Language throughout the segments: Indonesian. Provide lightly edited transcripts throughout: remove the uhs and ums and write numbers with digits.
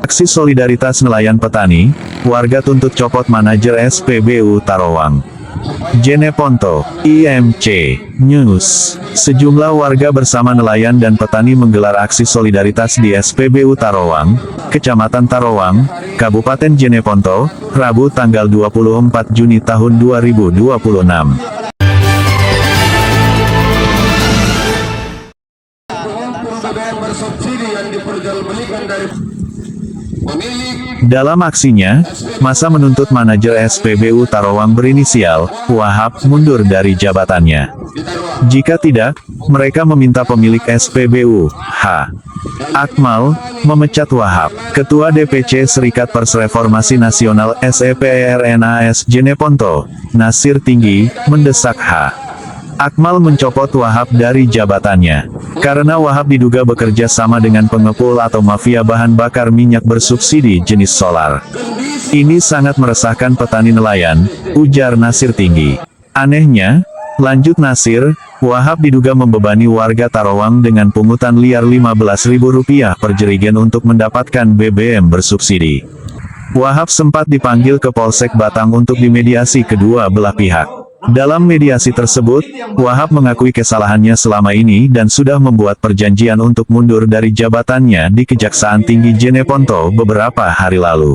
Aksi solidaritas nelayan petani, warga tuntut copot manajer SPBU Tarawang. Jeneponto, IMC News. Sejumlah warga bersama nelayan dan petani menggelar aksi solidaritas di SPBU Tarawang, Kecamatan Tarawang, Kabupaten Jeneponto, Rabu tanggal 24 Juni tahun 2026. Dalam aksinya, massa menuntut manajer SPBU Tarawang berinisial Wahab mundur dari jabatannya. Jika tidak, mereka meminta pemilik SPBU H. Akmal memecat Wahab. Ketua DPC Serikat Pers Reformasi Nasional SEPERNAS Jeneponto, Nasir Tinggi, mendesak H. Akmal mencopot Wahab dari jabatannya, karena Wahab diduga bekerja sama dengan pengepul atau mafia bahan bakar minyak bersubsidi jenis solar. Ini sangat meresahkan petani nelayan, ujar Nasir Tinggi. Anehnya, lanjut Nasir, Wahab diduga membebani warga Tarawang dengan pungutan liar Rp15.000 per jerigen untuk mendapatkan BBM bersubsidi. Wahab sempat dipanggil ke Polsek Batang untuk dimediasi kedua belah pihak. Dalam mediasi tersebut, Wahab mengakui kesalahannya selama ini dan sudah membuat perjanjian untuk mundur dari jabatannya di Kejaksaan Tinggi Jeneponto beberapa hari lalu.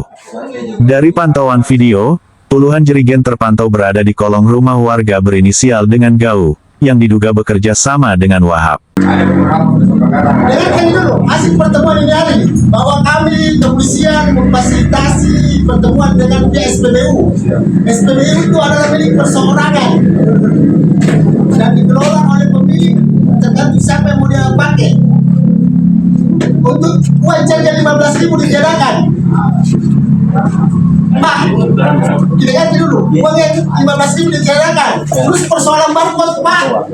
Dari pantauan video, puluhan jerigen terpantau berada di kolong rumah warga berinisial dengan Gau, yang diduga bekerja sama dengan Wahab. Dengarkan dulu, hasil pertemuan ini hari bahwa kami kepolisian memfasilitasi pertemuan dengan pihak SPBU. SPBU itu adalah milik perseorangan dan dikelola oleh pemilik, tergantung siapa yang mau dia pakai. Untuk uang jajan 15.000 dijalankan. Pak, kita ganti dulu. Uangnya 15.000 dijalankan. Terus persoalan barcode, Pak.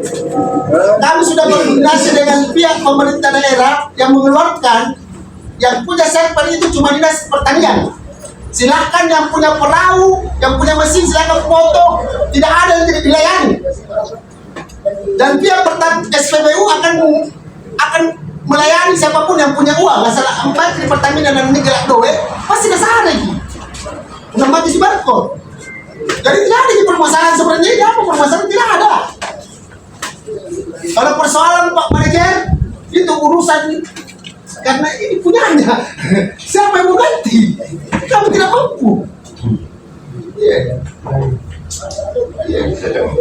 Kami sudah berkoordinasi dengan pihak pemerintah daerah yang mengeluarkan, yang punya server itu cuma dinas pertanian. Silahkan yang punya perahu, yang punya mesin silahkan foto. Tidak ada yang tidak dilayani. Dan pihak SPBU akan melayani siapapun yang punya uang. Masalah Menteri Pertamina dan Negara Doe pasti dasar lagi. Nama di barcode. Jadi tidak ada permasalahan sebenarnya ini apa permasalahan tidak ada. Kalau persoalan Pak Manajer itu urusan karena ini punyanya. Siapa yang mau ganti? Kami tidak mampu.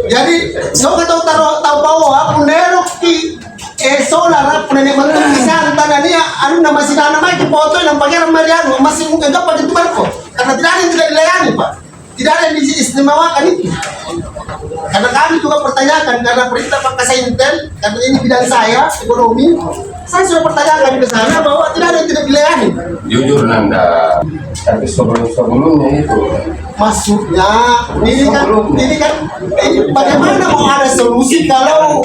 Jadi so tahu bahwa punerok di solar punya bentuk kisah tanah dia anu nama si tanah mai foto yang pakai ramarian masih mungkin enggak pakai barcode karena tidak ada yang tidak dilayani Pak. Tidak ada yang diistimewakan itu. Karena kami juga pertanyakan, karena perintah Pak Kasaintel, karena ini bidang saya, ekonomi, saya sudah pertanyakan ke sana bahwa tidak ada yang tidak dilayani. Jujur Nanda, tapi sebelumnya itu. Maksudnya, ini bagaimana mau ada solusi kalau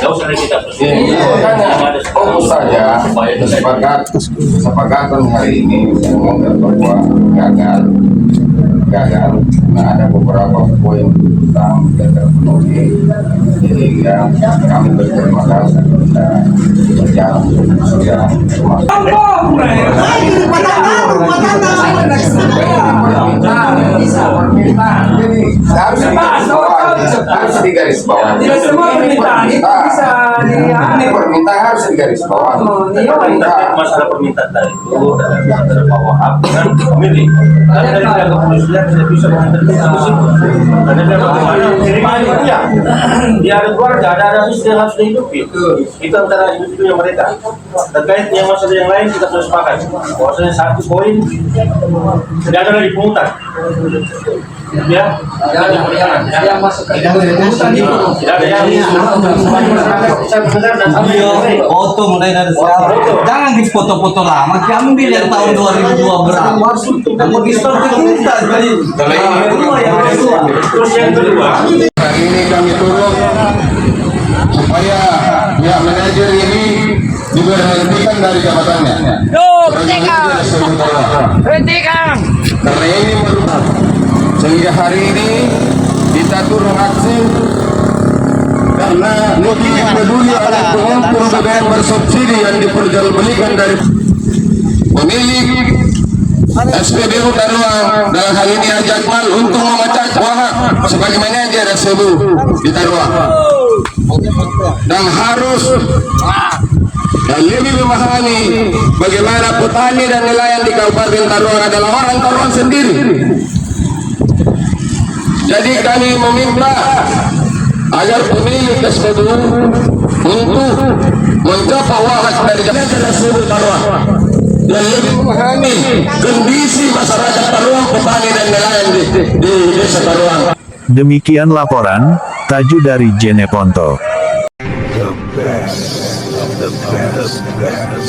Fokus saja kesepakatan hari ini bahwa gagal. Nah, ada beberapa poin tentang gagal penuhi sehingga kami berterima kasih kepada yang sudah harus digaris bawah. Tidak semua permintaan itu bisa ini permintaan harus digaris bawah. Masalah permintaan tadi itu antara Pak Wahab dengan pemilik. Karena dari pihak kepolisian tidak bisa mengintervensi di situ. Karena dia bagaimana ya, dia ada keluarga, ada istri yang harus dihidupi. Itu antara individunya mereka. Terkait yang masalah yang lain kita sudah sepakat. Bahwasanya satu poin tidak ada lagi pungutan. Ya, yang masuk ke dalam pungutan itu tidak ada yang foto mulai dari siapa? Jangan di foto-foto lama. Kamu bilang tahun 2002 berapa? Kamu di store kita jadi. Terus yang kedua, Hari ini kami turun supaya pihak manajer ini diberhentikan dari jabatannya. Hentikan! Karena ini merupakan sehingga hari ini kita turun aksi karena tidak peduli oleh pengumpul BBM bersubsidi yang diperjualbelikan dari pemilik SPBU Taruang dalam hal ini Jakmal untuk memecah Wahab sebagai manajer SPBU di Taruang, dan harus lebih memahami bagaimana petani dan nelayan di Kabupaten Taruang adalah orang Taruang sendiri. Jadi kami meminta agar pemilik SPBU untuk mencoba wahas dari SPBU Taruang dan lebih memahami kondisi masyarakat Taruang, petani dan nelayan di desa Taruang. Demikian laporan, Taju dari Jeneponto. The best of the best.